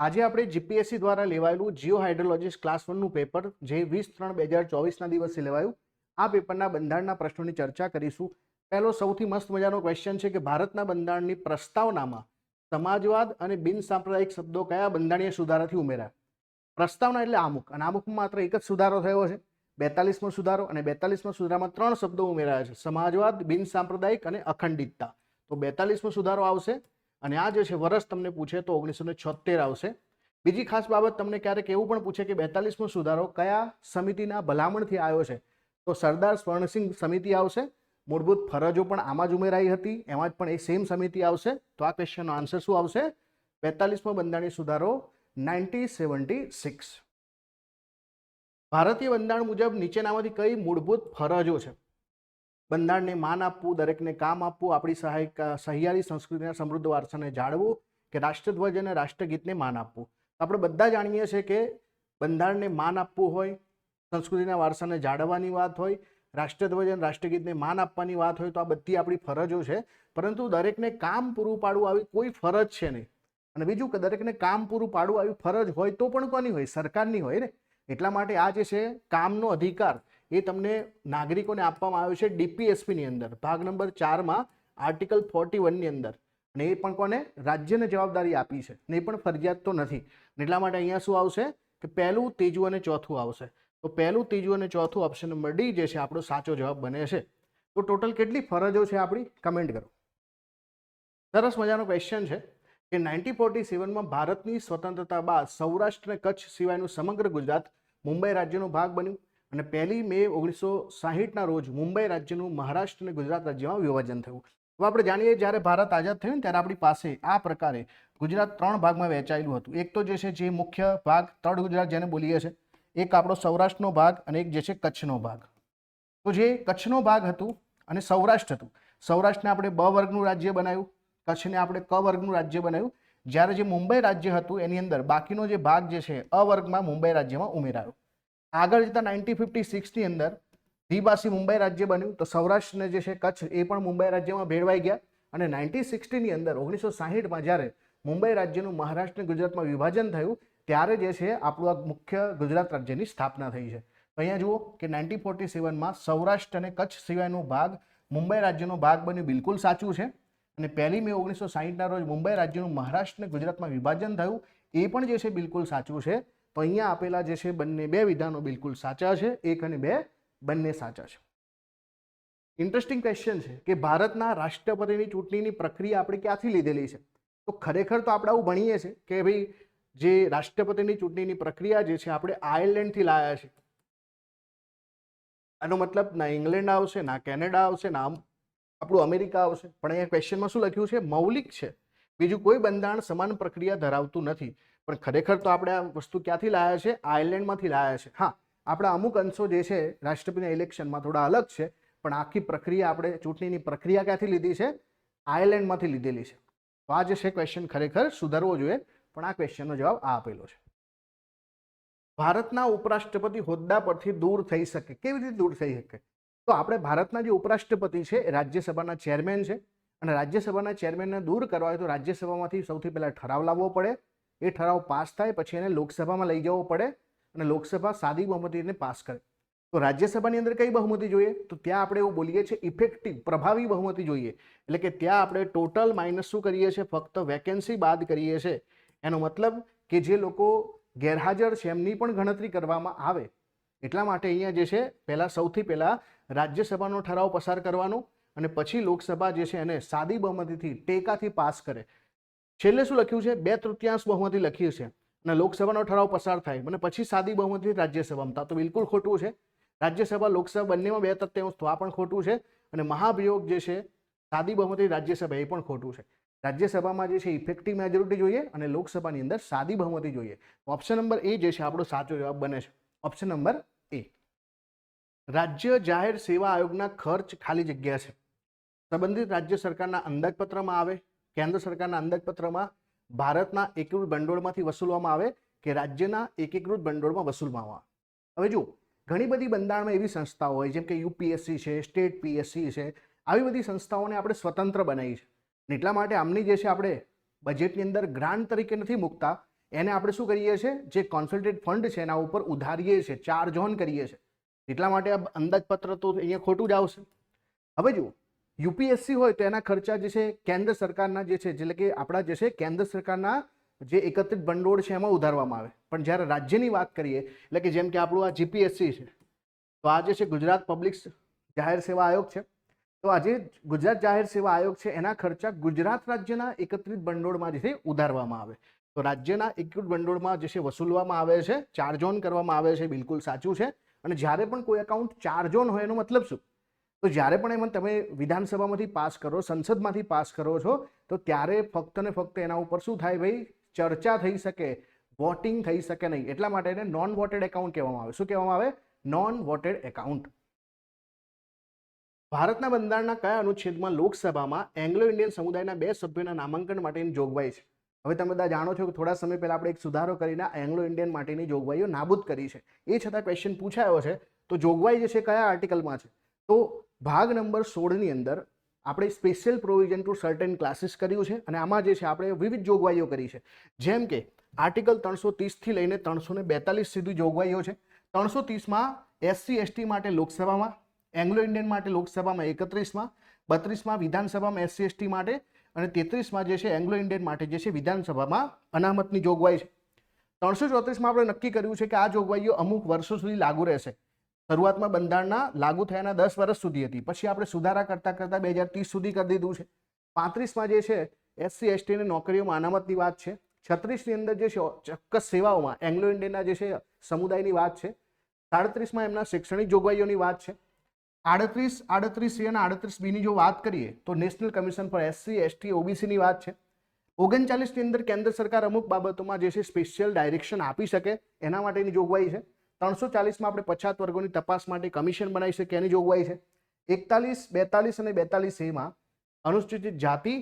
આજે આપણે જીપીએસસી દ્વારા લેવાયેલું જીઓ હાઇડ્રોલોજીસ્ટ ક્લાસ 1 નું પેપર જે 20/3/2024 ના દિવસે લેવાયું આ પેપરના બંધારણના પ્રશ્નોની ચર્ચા કરીશું। પહેલો સૌથી મસ્ત મજાનો ક્વેશ્ચન છે કે ભારતના બંધારણની પ્રસ્તાવનામાં સમાજવાદ અને બિન સાંપ્રદાયિક શબ્દો કયા બંધારણીય સુધારાથી ઉમેરાયા? પ્રસ્તાવના એટલે આમુખ, અને આમુખમાં માત્ર એક જ સુધારો થયો છે, 42મો સુધારો, અને 42મા સુધારામાં 3 શબ્દો ઉમેરાયા છે, સમાજવાદ, બિન સાંપ્રદાયિક અને અખંડિતતા। તો 42મો સુધારો આવશે અને આ જે છે વર્ષ તમને પૂછે તો 1976 આવશે। બીજી ખાસ બાબત તમને ક્યારેક એવું પણ પૂછે કે 42મો સુધારો કયા સમિતિના ભલામણથી આવ્યો છે, તો સરદાર સ્વર્ણસિંહ સમિતિ આવશે। મૂળભૂત ફરજો પણ આમાં જ ઉમેરાઈ હતી, એમાં જ પણ એ સેમ સમિતિ આવશે। તો આ ક્વેશ્ચનનો આન્સર શું આવશે? 42મો બંધારણીય સુધારો 1976। ભારતીય બંધારણ મુજબ નીચેનામાંથી કઈ મૂળભૂત ફરજો છે? બંધારણને માન આપવું, દરેકને કામ આપવું, આપણી સહિયારી સંસ્કૃતિના સમૃદ્ધ વારસાને જાળવવું, કે રાષ્ટ્રધ્વજ અને રાષ્ટ્રગીતને માન આપવું? આપણે બધા જાણીએ છીએ કે બંધારણને માન આપવું હોય, સંસ્કૃતિના વારસાને જાળવવાની વાત હોય, રાષ્ટ્રધ્વજ અને રાષ્ટ્રગીતને માન આપવાની વાત હોય, તો આ બધી આપણી ફરજો છે। પરંતુ દરેકને કામ પૂરું પાડવું આવી કોઈ ફરજ છે નહીં। અને બીજું કે દરેકને કામ પૂરું પાડવું આવી ફરજ હોય તો પણ કોની હોય? સરકારની હોય ને। એટલા માટે આ જે છે કામનો અધિકાર એ તમને નાગરિકોને આપવામાં આવ્યો છે ડીપીએસપીની અંદર, ભાગ નંબર 4માં આર્ટિકલ 41 ની અંદર। અને એ પણ કોને? રાજ્યને જવાબદારી આપી છે, ને એ પણ ફરજિયાત તો નથી। એટલા માટે અહીંયા શું આવશે કે પહેલું, ત્રીજું અને ચોથું આવશે। તો પહેલું, ત્રીજું અને ચોથું ઓપ્શન નંબર ડી જે છે આપણો સાચો જવાબ બને છે। તો ટોટલ કેટલી ફરજો છે આપણી? કમેન્ટ કરો। સરસ મજાનો ક્વેશ્ચન છે કે 1947માં ભારતની સ્વતંત્રતા બાદ સૌરાષ્ટ્ર અને કચ્છ સિવાયનું સમગ્ર ગુજરાત મુંબઈ રાજ્યનો ભાગ બન્યું, અને 1 મે 1960ના રોજ મુંબઈ રાજ્યનું મહારાષ્ટ્ર અને ગુજરાત રાજ્યમાં વિભાજન થયું। હવે આપણે જાણીએ જ્યારે ભારત આઝાદ થયું ને ત્યારે આપણી પાસે આ પ્રકારે ગુજરાત 3 ભાગમાં વહેંચાયેલું હતું। એક તો જે છે જે મુખ્ય ભાગ તળ ગુજરાત જેને બોલીએ છીએ, એક આપણો સૌરાષ્ટ્રનો ભાગ, અને એક જે છે કચ્છનો ભાગ। તો જે કચ્છનો ભાગ હતું અને સૌરાષ્ટ્ર હતું, સૌરાષ્ટ્રને આપણે બ વર્ગનું રાજ્ય બનાવ્યું, કચ્છને આપણે ક વર્ગનું રાજ્ય બનાવ્યું। જ્યારે જે મુંબઈ રાજ્ય હતું એની અંદર બાકીનો જે ભાગ જે છે અ વર્ગમાં મુંબઈ રાજ્યમાં ઉમેરાયો। આગળ જતા 1956ની અંદર દ્વિભાષી મુંબઈ રાજ્ય બન્યું, તો સૌરાષ્ટ્રને જે છે કચ્છ એ પણ મુંબઈ રાજ્યમાં ભેળવાઈ ગયા। અને 1960ની અંદર 1960માં જ્યારે મુંબઈ રાજ્યનું મહારાષ્ટ્ર અને ગુજરાતમાં વિભાજન થયું ત્યારે જે છે આપણું આ મુખ્ય ગુજરાત રાજ્યની સ્થાપના થઈ છે। તો અહીંયા જુઓ કે 1947માં સૌરાષ્ટ્ર અને કચ્છ સિવાયનો ભાગ મુંબઈ રાજ્યનો ભાગ બન્યું, બિલકુલ સાચું છે। અને 1 મે 1960ના રોજ મુંબઈ રાજ્યનું મહારાષ્ટ્ર અને ગુજરાતમાં વિભાજન થયું, એ પણ જે છે બિલકુલ સાચું છે। તો અહીંયા આપેલા જે છે બંને બે વિધાનો બિલકુલ સાચા છે, 1 અને 2 બંને સાચા છે। ઇન્ટરેસ્ટિંગ ક્વેશ્ચન છે કે ભારતના રાષ્ટ્રપતિની ચૂંટણીની પ્રક્રિયા આપણે ક્યાંથી લીધેલી છે? તો ખરેખર તો આપણે આવું ભણીએ છીએ કે ભાઈ જે રાષ્ટ્રપતિની ચૂંટણીની પ્રક્રિયા જે છે આપણે આયર્લેન્ડથી લાયા છે। આનો મતલબ ના ઇંગ્લેન્ડ આવશે, ના કેનેડા આવશે, ના આપણું અમેરિકા આવશે, પણ અહીંયા ક્વેશ્ચનમાં શું લખ્યું છે? મૌલિક છે, બીજું કોઈ બંધારણ સમાન પ્રક્રિયા ધરાવતું નથી। પણ ખરેખર તો આપણે આ વસ્તુ ક્યાંથી લાયા છે? આયર્લેન્ડમાંથી લાયા છે। હા, આપણા અમુક અંશો જે છે રાષ્ટ્રપતિના ઇલેક્શનમાં થોડા અલગ છે, પણ આખી પ્રક્રિયા આપણે ચૂંટણીની પ્રક્રિયા ક્યાંથી લીધી છે? આયર્લેન્ડમાંથી લીધેલી છે। તો આ જે છે ક્વેશ્ચન ખરેખર સુધારવો જોઈએ, પણ આ ક્વેશ્ચનનો જવાબ આ આપેલો છે। ભારતના ઉપરાષ્ટ્રપતિ હોદ્દા પરથી દૂર થઈ શકે? કેવી રીતે દૂર થઈ શકે? તો આપણે ભારતના જે ઉપરાષ્ટ્રપતિ છે એ રાજ્યસભાના ચેરમેન છે, અને રાજ્યસભાના ચેરમેનને દૂર કરવા હોય તો રાજ્યસભામાંથી સૌથી પહેલા ઠરાવ લાવવો પડે, એ ઠરાવ પાસ થાય પછી એને લોકસભામાં લઈ જવો પડે, અને લોકસભા સાદી બહુમતીને પાસ કરે। તો રાજ્યસભાની અંદર કઈ બહુમતી જોઈએ? તો ત્યાં આપણે એવું બોલીએ છીએ ઇફેક્ટિવ, પ્રભાવી બહુમતી જોઈએ। એટલે કે ત્યાં આપણે ટોટલ માઇનસ શું કરીએ છીએ? ફક્ત વેકેન્સી બાદ કરીએ છીએ। એનો મતલબ કે જે લોકો ગેરહાજર છે એમની પણ ગણતરી કરવામાં આવે। એટલા માટે અહીંયા જે છે પહેલા સૌથી પહેલા રાજ્યસભાનો ઠરાવ પસાર કરવાનો, અને પછી લોકસભા જે છે એને સાદી બહુમતીથી ટેકાથી પાસ કરે। છેલ્લે શું લખ્યું છે? 2/3 બહુમતી લખ્યું છે, અને લોકસભાનો ઠરાવ પસાર થાય અને પછી સાદી બહુમતી રાજ્યસભામાં, તો બિલકુલ ખોટું છે। રાજ્યસભા લોકસભા બંનેમાં 2/3 તો આ પણ ખોટું છે, અને મહાભિયોગ જે છે સાદી બહુમતી રાજ્યસભા એ પણ ખોટું છે। રાજ્યસભામાં જે છે ઇફેક્ટિવ મેજોરિટી જોઈએ, અને લોકસભાની અંદર સાદી બહુમતી જોઈએ। ઓપ્શન નંબર એ જે છે આપણો સાચો જવાબ બને છે, ઓપ્શન નંબર એ। રાજ્ય જાહેર સેવા આયોગના ખર્ચ ખાલી જગ્યા છે સંબંધિત રાજ્ય સરકારના અંદાજપત્રમાં આવે, કેન્દ્ર સરકારના અંદાજપત્રમાં, ભારતના એકીકૃત ભંડોળમાંથી વસૂલવામાં આવે, કે રાજ્યના એકીકૃત ભંડોળમાં વસૂલવામાં આવે? હવે જો ઘણી બધી બંધારણમાં એવી સંસ્થાઓ હોય જેમ કે યુપીએસસી છે, સ્ટેટ પીએસસી છે, આવી બધી સંસ્થાઓને આપણે સ્વતંત્ર બનાવી છે। એટલા માટે આમની જે છે આપણે બજેટની અંદર ગ્રાન્ટ તરીકે નથી મૂકતા, એને આપણે શું કરીએ છીએ, જે કોન્સન્ટ્રેટ ફંડ છે એના ઉપર ઉધારીએ છીએ, ચાર્જ ઓન કરીએ છીએ. એટલા માટે આ અંદાજપત્ર તો અહીંયા ખોટું જ આવશે. હવે જુઓ, યુપીએસસી હોય તો એના ખર્ચા જે છે કેન્દ્ર સરકારના જે છે, એટલે કે આપણા જે છે કેન્દ્ર સરકારના જે એકત્રિત ભંડોળ છે એમાં ઉધારવામાં આવે. પણ જ્યારે રાજ્યની વાત કરીએ, એટલે કે જેમ કે આપણું આ જીપીએસસી છે, તો આ જે છે ગુજરાત પબ્લિક જાહેર સેવા આયોગ છે, તો આજે ગુજરાત જાહેર સેવા આયોગ છે એના ખર્ચા ગુજરાત રાજ્યના એકત્રિત ભંડોળમાં જે છે ઉધારવામાં આવે. તો રાજ્યના એકત્રિત ભંડોળમાં જે છે વસૂલવામાં આવે છે, ચાર્જ ઓન કરવામાં આવે છે, બિલકુલ સાચું છે. અને જ્યારે પણ કોઈ એકાઉન્ટ ચાર્જ ઓન હોય એનો મતલબ શું, તો જ્યારે પણ એમાં તમે વિધાનસભામાંથી પાસ કરો, સંસદમાંથી પાસ કરો છો, તો ત્યારે ફક્ત ને ફક્ત એના ઉપર શું થાય ભાઈ, ચર્ચા થઈ શકે, વોટિંગ થઈ શકે નહીં. એટલા માટે એને નોન વોટેડ એકાઉન્ટ કહેવામાં આવે. શું કહેવામાં આવે? Non voted account. ભારતના બંધારણના કયા અનુચ્છેદમાં લોકસભામાં એંગ્લો ઇન્ડિયન સમુદાયના 2 સભ્યોના નામાંકન માટેની જોગવાઈ છે? હવે તમે બધા જાણો છો કે થોડા સમય પહેલા આપણે એક સુધારો કરીને એંગ્લો ઇન્ડિયન માટેની જોગવાઈઓ નાબૂદ કરી છે. એ છતાં ક્વેશ્ચન પૂછાયો છે, તો જોગવાઈ જે છે કયા આર્ટિકલમાં છે? તો ભાગ નંબર 16 ની અંદર આપણે special provision to certain classes કર્યું છે, અને આમાં જે છે આપણે વિવિધ જોગવાઈઓ કરી છે. જેમ કે આર્ટિકલ 330 થી લઈને 342 સુધી જોગવાઈઓ છે. 330માં SC ST માટે લોકસભામાં, એંગ્લો ઇન્ડિયન માટે લોકસભામાં 31માં, 32માં વિધાનસભામાં SC ST માટે, અને 33માં જે છે એંગ્લો ઇન્ડિયન માટે જે છે વિધાનસભામાં અનામતની જોગવાઈ છે. 334માં આપણે નક્કી કર્યું છે કે આ જોગવાઈઓ અમુક વર્ષો સુધી લાગુ રહેશે. શરૂઆતમાં બંધારણના લાગુ થયાના 10 વર્ષ સુધી હતી, પછી આપણે સુધારા કરતા 2030 સુધી કરી દીધું છે. 35માં જે છે SC ST ની નોકરીઓમાં અનામતની વાત છે. 36ની અંદર જે છે ચોક્કસ સેવાઓમાં એંગ્લો ઇન્ડિયનના જે છે સમુદાયની વાત છે. 37માં એમના શૈક્ષણિક જોગવાઈઓની વાત છે. 38A અને 38B ની જો વાત કરીએ તો national commission four SC ST OBC ની વાત છે. 39 ની અંદર કેન્દ્ર સરકાર અમુક બાબતોમાં જે છે સ્પેશિયલ ડાયરેક્શન આપી શકે એના માટેની જોગવાઈ છે. 340માં આપણે પછાત વર્ગોની તપાસ માટે કમિશન બનાવી શકે એની જોગવાઈ છે. 41, 42 અને 42A માં અનુસૂચિત જાતિ,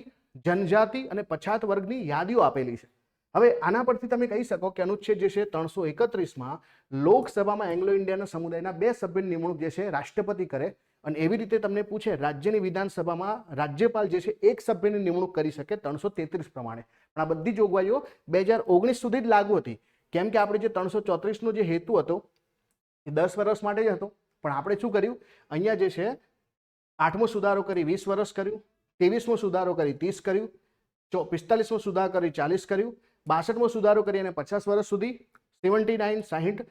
જનજાતિ અને પછાત વર્ગની યાદીઓ આપેલી છે. હવે આના પરથી તમે કહી શકો કે અનુચ્છેદ જે છે 331માં લોકસભામાં એંગ્લો ઇન્ડિયન સમુદાયના 2 સભ્યોની નિમણૂક જે છે રાષ્ટ્રપતિ કરે, અને એવી રીતે તમને પૂછે રાજ્યની વિધાનસભામાં રાજ્યપાલ જે છે 1 સભ્યની નિમણૂક કરી શકે 333 પ્રમાણે. પણ આ બધી જોગવાઈઓ 2019 સુધી જ લાગુ હતી, કેમ કે આપણે જે 334નો જે હેતુ હતો એ 10 વર્ષ માટે જ હતો. પણ આપણે શું કર્યું, અહીંયા જે છે 8મો સુધારો કરી 20 વર્ષ કર્યું, 23મો સુધારો કરી 30 કર્યું, 45મો સુધારો કરી 40 કર્યું, 62મો સુધારો કરી અને 50 વર્ષ સુધી, 79, 60,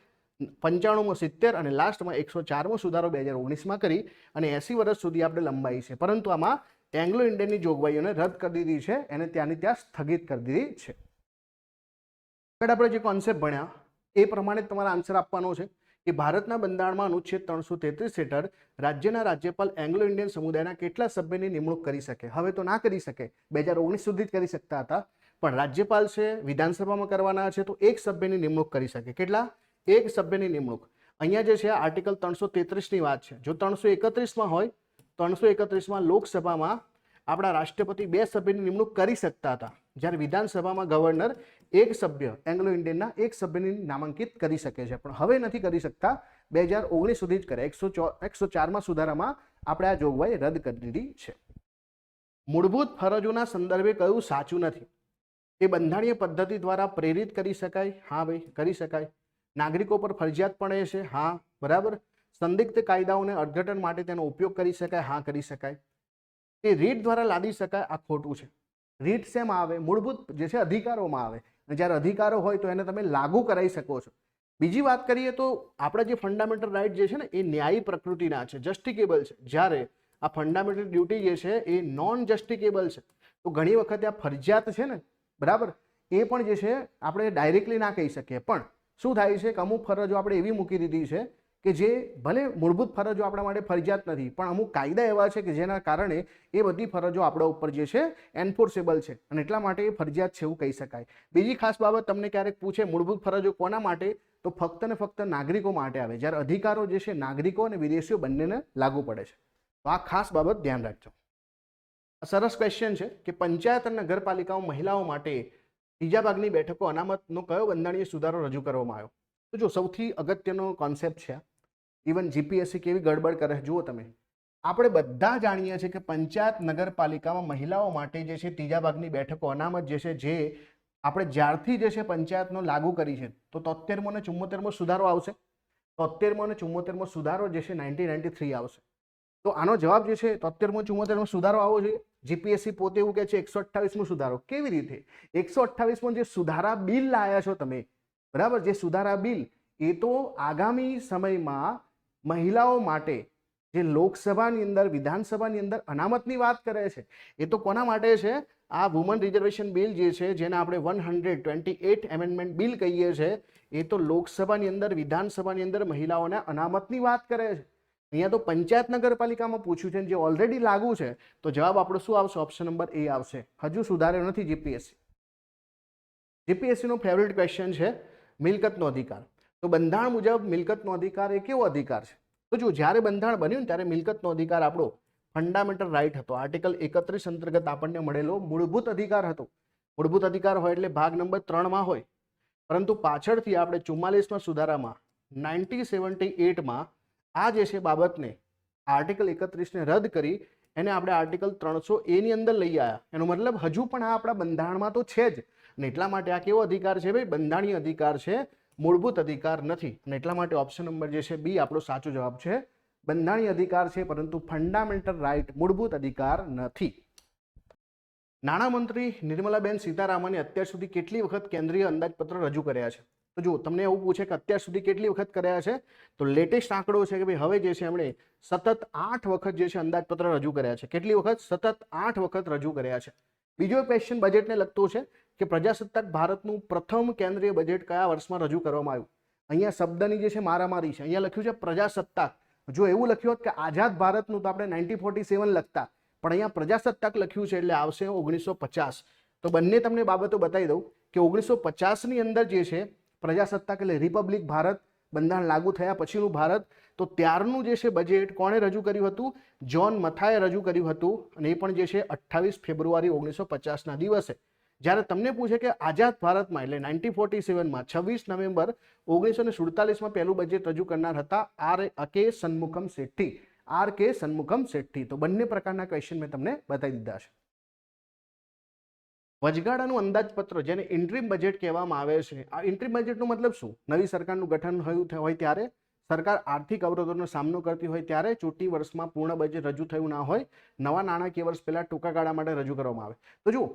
95મો 70 અને લાસ્ટમાં 104મો સુધારો 2019માં કરી અને 80 વર્ષ સુધી આપણે લંબાઈ છે. પરંતુ આમાં એંગ્લો ઇન્ડિયનની જોગવાઈઓને રદ કરી દીધી છે, એને ત્યાંની ત્યાં સ્થગિત કરી દીધી છે. આગળ આપણે જે કોન્સેપ્ટ ભણ્યા એ પ્રમાણે તમારા આન્સર આપવાનો છે કે ભારતના બંધારણમાં અનુચ્છેદ 333 હેઠળ રાજ્યના રાજ્યપાલ એંગ્લો ઇન્ડિયન સમુદાયના કેટલા સભ્યની નિમણૂક કરી શકે? હવે તો ના કરી શકે, 2019 સુધી જ કરી શકતા હતા, પણ રાજ્યપાલ છે વિધાનસભામાં કરવાના છે તો 1 સભ્યની નિમણૂક કરી શકે. કેટલા? 1 સભ્યની નિમણૂક. અહીંયા જે છે આર્ટિકલ 333ની વાત છે. જો 331માં હોય, 331માં લોકસભામાં આપણા રાષ્ટ્રપતિ 2 સભ્યની નિમણૂક કરી શકતા હતા, જ્યારે વિધાનસભામાં ગવર્નર 1 સભ્ય એંગ્લો ઇન્ડિયનના 1 સભ્યની નામાંકિત કરી શકે છે, પણ હવે નથી કરી શકતા. 2019 સુધી જ કરે. 104માં સુધારામાં આપણે આ જોગવાઈ રદ કરી દીધી છે. મૂળભૂત ફરજોના સંદર્ભે કયું સાચું નથી? એ બંધારણીય પદ્ધતિ દ્વારા પ્રેરિત કરી શકાય? હા ભાઈ, કરી શકાય. નાગરિકો પર ફરજિયાત પડે છે? હા, બરાબર. સંદિગ્ધ કાયદાઓને અર્થઘટન માટે તેનો ઉપયોગ કરી શકાય? હા, કરી શકાય. તે રીટ દ્વારા લાદી શકાય? આ ખોટું છે. રીટ શેમાં આવે? મૂળભૂત જે છે અધિકારોમાં આવે, અને જ્યારે અધિકારો હોય તો એને તમે લાગુ કરાવી શકો છો. બીજી વાત કરીએ તો આપણા જે ફંડામેન્ટલ રાઇટ જે છે ને એ ન્યાયી પ્રકૃતિના છે, જસ્ટિકેબલ છે, જ્યારે આ ફંડામેન્ટલ ડ્યુટી જે છે એ નોન જસ્ટિકેબલ છે. તો ઘણી વખતે આ ફરજિયાત છે ને, બરાબર, એ પણ જે છે આપણે ડાયરેક્ટલી ના કહી શકીએ, પણ શું થાય છે કે અમુક ફરજો આપણે એવી મૂકી દીધી છે કે જે ભલે મૂળભૂત ફરજો આપણા માટે ફરજિયાત નથી, પણ અમુક કાયદા એવા છે કે જેના કારણે એ બધી ફરજો આપણા ઉપર જે છે એન્ફોર્સેબલ છે, અને એટલા માટે એ ફરજિયાત છે એવું કહી શકાય. બીજી ખાસ બાબત તમને ક્યારેક પૂછે, મૂળભૂત ફરજો કોના માટે? તો ફક્ત ને ફક્ત નાગરિકો માટે આવે, જ્યારે અધિકારો જે છે નાગરિકો અને વિદેશીઓ બંનેને લાગુ પડે છે. તો આ ખાસ બાબત ધ્યાન રાખજો. સરસ ક્વેશ્ચન છે કે પંચાયત અને નગરપાલિકાઓ મહિલાઓ માટે ત્રીજા ભાગની બેઠકો અનામતનો કયો બંધારણીય સુધારો રજૂ કરવામાં આવ્યો? તો જો સૌથી અગત્યનો કોન્સેપ્ટ છે, ઇવન જીપીએસસી કેવી ગડબડ કરે જુઓ તમે. આપણે બધા જાણીએ છીએ કે પંચાયત નગરપાલિકામાં મહિલાઓ માટે જે છે ત્રીજા ભાગની બેઠકો અનામત જે છે, જે આપણે જ્યારથી જે છે પંચાયતનો લાગુ કરી છે તો 73મો અને 74મો સુધારો આવશે. 73મો અને 74મો સુધારો જે છે 1993 આવશે. તો આનો જવાબ જે છે 73મો 74મો સુધારો આવવો જોઈએ. જીપીએસસી પોતે એવું કહે છે 128મો સુધારો. કેવી રીતે? 128મો જે સુધારા બિલ લાયા છો તમે, બરાબર, જે સુધારા બિલ એ તો આગામી સમયમાં મહિલાઓ માટે જે લોકસભાની અંદર વિધાનસભાની અંદર અનામતની વાત કરે છે એ તો કોના માટે છે? આ વુમન રિઝર્વેશન બિલ જે છે જેને આપણે 128 એમેન્ડમેન્ટ બિલ કહીએ છીએ એ તો લોકસભાની અંદર વિધાનસભાની અંદર મહિલાઓને અનામતની વાત કરે છે. અહીંયા તો પંચાયત નગરપાલિકામાં પૂછ્યું છે જે ઓલરેડી લાગુ છે તો જવાબ આપણો શું આવશે? ઓપ્શન નંબર એ આવશે. હજુ સુધાર્યો નથી જીપીએસસી. જીપીએસસી નો ફેવરિટ ક્વેશ્ચન છે મિલકતનો અધિકાર. તો બંધારણ મુજબ મિલકતનો અધિકાર એ કેવો અધિકાર છે? તો જો જ્યારે બંધારણ બન્યું ને ત્યારે મિલકતનો અધિકાર આપણો ફંડામેન્ટલ રાઇટ હતો. આર્ટિકલ 31 અંતર્ગત આપણને મળેલો મૂળભૂત અધિકાર હતો. મૂળભૂત અધિકાર હોય એટલે ભાગ નંબર 3માં હોય. પરંતુ પાછળથી આપણે 44માં સુધારામાં 1978માં આ જે છે બાબતને આર્ટિકલ 31ને રદ કરી એને આપણે આર્ટિકલ 300A ની અંદર લઈ આવ્યા. એનો મતલબ હજુ પણ આ આપણા બંધારણમાં તો છે જ, અને એટલા માટે આ કેવો અધિકાર છે ભાઈ? બંધારણીય અધિકાર છે, મૂળભૂત અધિકાર નથી. અને એટલા માટે ઓપ્શન નંબર જે છે બી આપણો સાચો જવાબ છે. બંધારણીય અધિકાર છે પરંતુ ફંડામેન્ટલ રાઇટ મૂળભૂત અધિકાર નથી. નાણામંત્રી નિર્મલાબેન સીતારામને અત્યાર સુધી કેટલી વખત કેન્દ્રીય અંદાજપત્ર રજૂ કર્યા છે? તો જો તમને એવું પૂછે કે અત્યાર સુધી કેટલી વખત કર્યા છે, તો લેટેસ્ટ આંકડો છે કે ભાઈ હવે જે છે એમણે સતત 8 વખત જે છે અંદાજપત્ર રજૂ કર્યા છે. કેટલી વખત? સતત 8 વખત રજૂ કર્યા છે. બીજો ક્વેશ્ચન બજેટને લગતો છે કે પ્રજાસત્તાક ભારતનું પ્રથમ કેન્દ્રીય બજેટ કયા વર્ષમાં રજૂ કરવામાં આવ્યું? અહીંયા શબ્દની જે છે મારામારી છે. અહીંયા લખ્યું છે પ્રજાસત્તાક. જો એવું લખ્યું હોત કે આઝાદ ભારતનું તો આપણે 1947 લખતા, પણ અહીંયા પ્રજાસત્તાક લખ્યું છે એટલે આવશે 1950. તો બંને તમને બાબતો બતાવી દઉં કે 1950ની અંદર જે છે પ્રજાસત્તાક એટલે રિપબ્લિક ભારત, બંધારણ લાગુ થયા પછીનું ભારત, તો ત્યારનું જે છે બજેટ કોણે રજૂ કર્યું હતું? જ્હોન મથાએ રજૂ કર્યું હતું, અને એ પણ જે છે 28 ફેબ્રુઆરી 1950ના દિવસે. જ્યારે તમને પૂછે કે આઝાદ ભારતમાં એટલે 1947માં 26 નવેમ્બર 1947માં પહેલું બજેટ રજૂ કરનાર હતા આર.કે. સન્મુખમ શેટ્ટી. આર.કે. સન્મુખમ શેટ્ટી. તો બંને પ્રકારના ક્વેશ્ચન મેં તમને બતાવી દીધા છે. વચગાળાનું અંદાજપત્ર જેને ઇન્ટ્રીમ બજેટ કહેવામાં આવે છે. આ ઇન્ટ્રીમ બજેટનો મતલબ શું? નવી સરકારનું ગઠન હોય ત્યારે, સરકાર આર્થિક અવરોધોનો સામનો કરતી હોય ત્યારે, ચૂંટણી વર્ષમાં પૂર્ણ બજેટ રજૂ થયું ના હોય, નવા નાણાકીય વર્ષ પહેલા ટૂંકા ગાળા માટે રજૂ કરવામાં આવે. તો જુઓ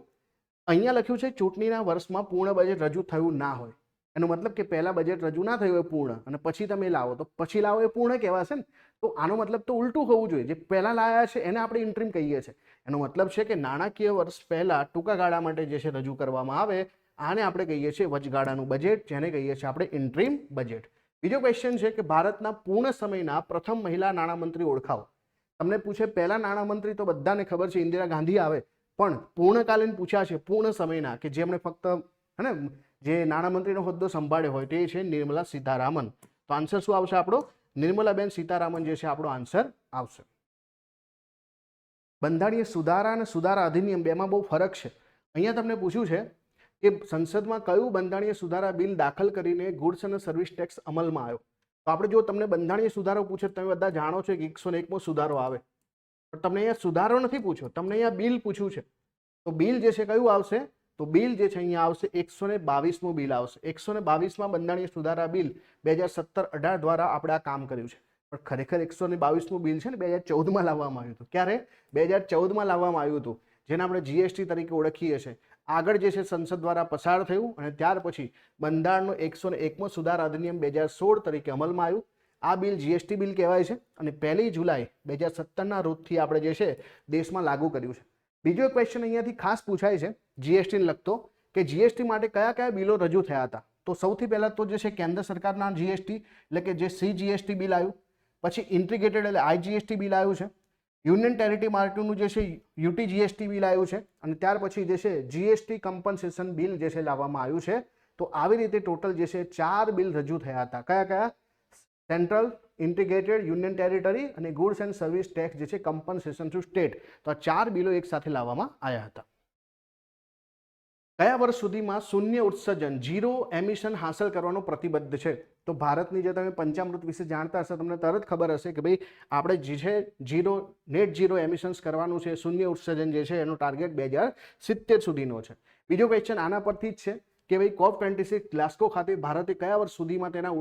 અહીંયા લખ્યું છે ચૂંટણીના વર્ષમાં પૂર્ણ બજેટ રજૂ થયું ના હોય. એનો મતલબ કે પહેલા બજેટ રજૂ ના થયું હોય પૂર્ણ, અને પછી તમે લાવો તો પછી લાવો એ પૂર્ણ કહેવાશે ને. તો આનો મતલબ તો ઉલટું હોવું જોઈએ. જે પહેલા લાયા છે એને આપણે ઇન્ટ્રીમ કહીએ છીએ. એનો મતલબ છે કે નાણાકીય વર્ષ પહેલા ટૂંકા ગાળા માટે જે છે રજૂ કરવામાં આવે આને આપણે કહીએ છીએ વચગાળાનું બજેટ, જેને કહીએ છીએ આપણે ઇન્ટ્રીમ બજેટ. બીજો ક્વેશ્ચન છે કે ભારતના પૂર્ણ સમયના પ્રથમ મહિલા નાણામંત્રી ઓળખાવો. તમને પૂછે પહેલા નાણામંત્રી તો બધાને ખબર છે ઇન્દિરા ગાંધી આવે, પણ પૂર્ણકાલીન પૂછ્યા છે પૂર્ણ સમયના કે જેમણે ફક્ત હે ને જે નાણામંત્રીનો હોદ્દો સંભાળ્યો હોય તે છે નિર્મલા સીતારામન. તો આન્સર શું આવશે આપણો? નિર્મલાબેન સીતારામન જે છે આપણો આન્સર આવશે. બંધારણીય સુધારા અને સુધારા અધિનિયમ બેમાં બહુ ફરક છે. અહીંયા તમને પૂછ્યું છે કે સંસદમાં કયું બંધારણીય સુધારા બિલ દાખલ કરીને ગુડ્સ અને સર્વિસ ટેક્સ અમલમાં આવ્યો? તો આપણે જો તમને બંધારણીય સુધારો પૂછે, તમે બધા જાણો છો કે 101મો સુધારો આવે, પણ તમને અહીંયા સુધારો નથી પૂછ્યો, તમને અહીંયા બિલ પૂછ્યું છે. તો બિલ જે છે કયું આવશે? તો બિલ જે છે અહીંયા આવશે 122મું બિલ આવશે. 122માં બંધારણીય સુધારા બિલ 2017-18 દ્વારા આપણે આ કામ કર્યું છે. પણ ખરેખર 122મું બિલ છે ને 2014માં લાવવામાં આવ્યું હતું. ક્યારે? 2014માં લાવવામાં આવ્યું હતું, જેને આપણે જીએસટી તરીકે ઓળખીએ છીએ. આગળ જે છે સંસદ દ્વારા પસાર થયું અને ત્યાર પછી બંધારણનો 101મો સુધારા અધિનિયમ 2016 તરીકે અમલમાં આવ્યું. આ બિલ જીએસટી બિલ કહેવાય છે અને 1 જુલાઈ 2017ના રોજથી આપણે જે છે દેશમાં લાગુ કર્યું છે. બીજો ક્વેશ્ચન અહીંયાથી ખાસ પૂછાય છે જીએસટીને લગતો કે જીએસટી માટે કયા કયા બિલો રજૂ થયા હતા? તો સૌથી પહેલા તો જે છે કેન્દ્ર સરકારના જીએસટી એટલે કે જે સીજીએસટી બિલ આવ્યું, પછી ઇન્ટિગ્રેટેડ એટલે આઈજીએસટી બિલ આવ્યું છે, યુનિયન ટેરિટરી માટેનું જે છે યુટી જીએસટી બિલ આવ્યું છે, અને ત્યાર પછી જે છે જીએસટી કમ્પન્સેશન બિલ જે છે લાવવામાં આવ્યું છે. તો આવી રીતે ટોટલ જે છે 4 બિલ રજૂ થયા હતા. કયા કયા? સેન્ટ્રલ, ઇન્ટિગ્રેટેડ, યુનિયન ટેરિટરી અને ગુડ્સ એન્ડ સર્વિસ ટેક્સ જે છે કમ્પન્સેશન ટુ સ્ટેટ. તો આ 4 બિલો એક સાથે લાવવામાં આવ્યા હતા. કયા વર્ષ સુધીમાં શૂન્ય ઉત્સર્જન ઝીરો એમિશન હાંસલ કરવાનો પ્રતિબદ્ધ છે? તો ભારતની જે તમે પંચામૃત વિશે જાણતા હશો તમને તરત ખબર હશે કે ભાઈ આપણે જે છે નેટ ઝીરો એમિશન્સ કરવાનું છે, શૂન્ય ઉત્સર્જન જે છે એનો ટાર્ગેટ 2070 સુધીનો છે. બીજો ક્વેશ્ચન આના પરથી જ છે કે ભાઈ COP26 ગ્લાસ્કો ખાતે ભારતે કયા વર્ષ સુધીમાં તેના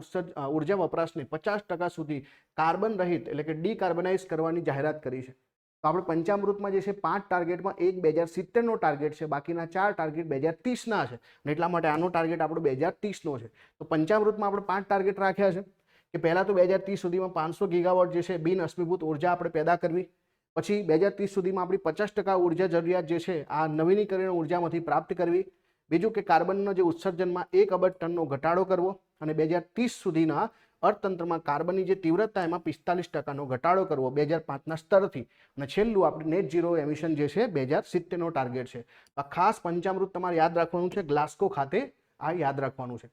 ઉર્જા વપરાશને 50% સુધી કાર્બન રહિત એટલે કે ડીકાર્બનાઇઝ કરવાની જાહેરાત કરી છે? તો આપણે પંચામૃતમાં જે છે 5 ટાર્ગેટમાં એક 2070નો ટાર્ગેટ છે, બાકીના 4 ટાર્ગેટ 2030ના છે, અને એટલા માટે આનો ટાર્ગેટ આપણો 2030નો છે. તો પંચામૃતમાં આપણે 5 ટાર્ગેટ રાખ્યા છે કે પહેલા તો 2030 સુધીમાં 500 ગીગાવોટ જે છે બિન અશ્મિભૂત ઉર્જા આપણે પેદા કરવી, પછી 2030 સુધીમાં આપણી 50% ઉર્જા જરૂરિયાત જે છે આ નવીનીકરણીય ઉર્જામાંથી પ્રાપ્ત કરવી, બીજું કે કાર્બનનો જે ઉત્સર્જનમાં 1 અબજ ટનનો ઘટાડો કરવો, અને 2030 સુધીના અર્થતંત્રમાં કાર્બનની જે તીવ્રતા એમાં 45%નો ઘટાડો કરવો 2005ના સ્તરથી, અને છેલ્લું આપણે નેટ ઝીરો એમિશન જે છે 2070નો ટાર્ગેટ છે. આ ખાસ પંચામૃત તમારે યાદ રાખવાનું છે, ગ્લાસ્કો ખાતે આ યાદ રાખવાનું છે.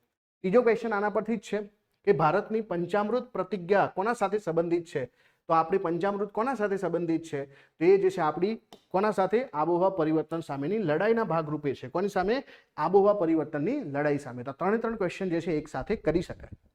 ત્રીજો ક્વેશ્ચન આના પરથી જ છે કે ભારતની પંચામૃત પ્રતિજ્ઞા કોના સાથે સંબંધિત છે? તો આપણી પંચામૃત કોના સાથે સંબંધિત છે? તો એ જે છે આપણી કોના સાથે? આબોહવા પરિવર્તન સામેની લડાઈના ભાગરૂપે છે. કોની સામે? આબોહવા પરિવર્તનની લડાઈ સામે. તો 3 ક્વેશ્ચન જે છે એક સાથે કરી શકાય.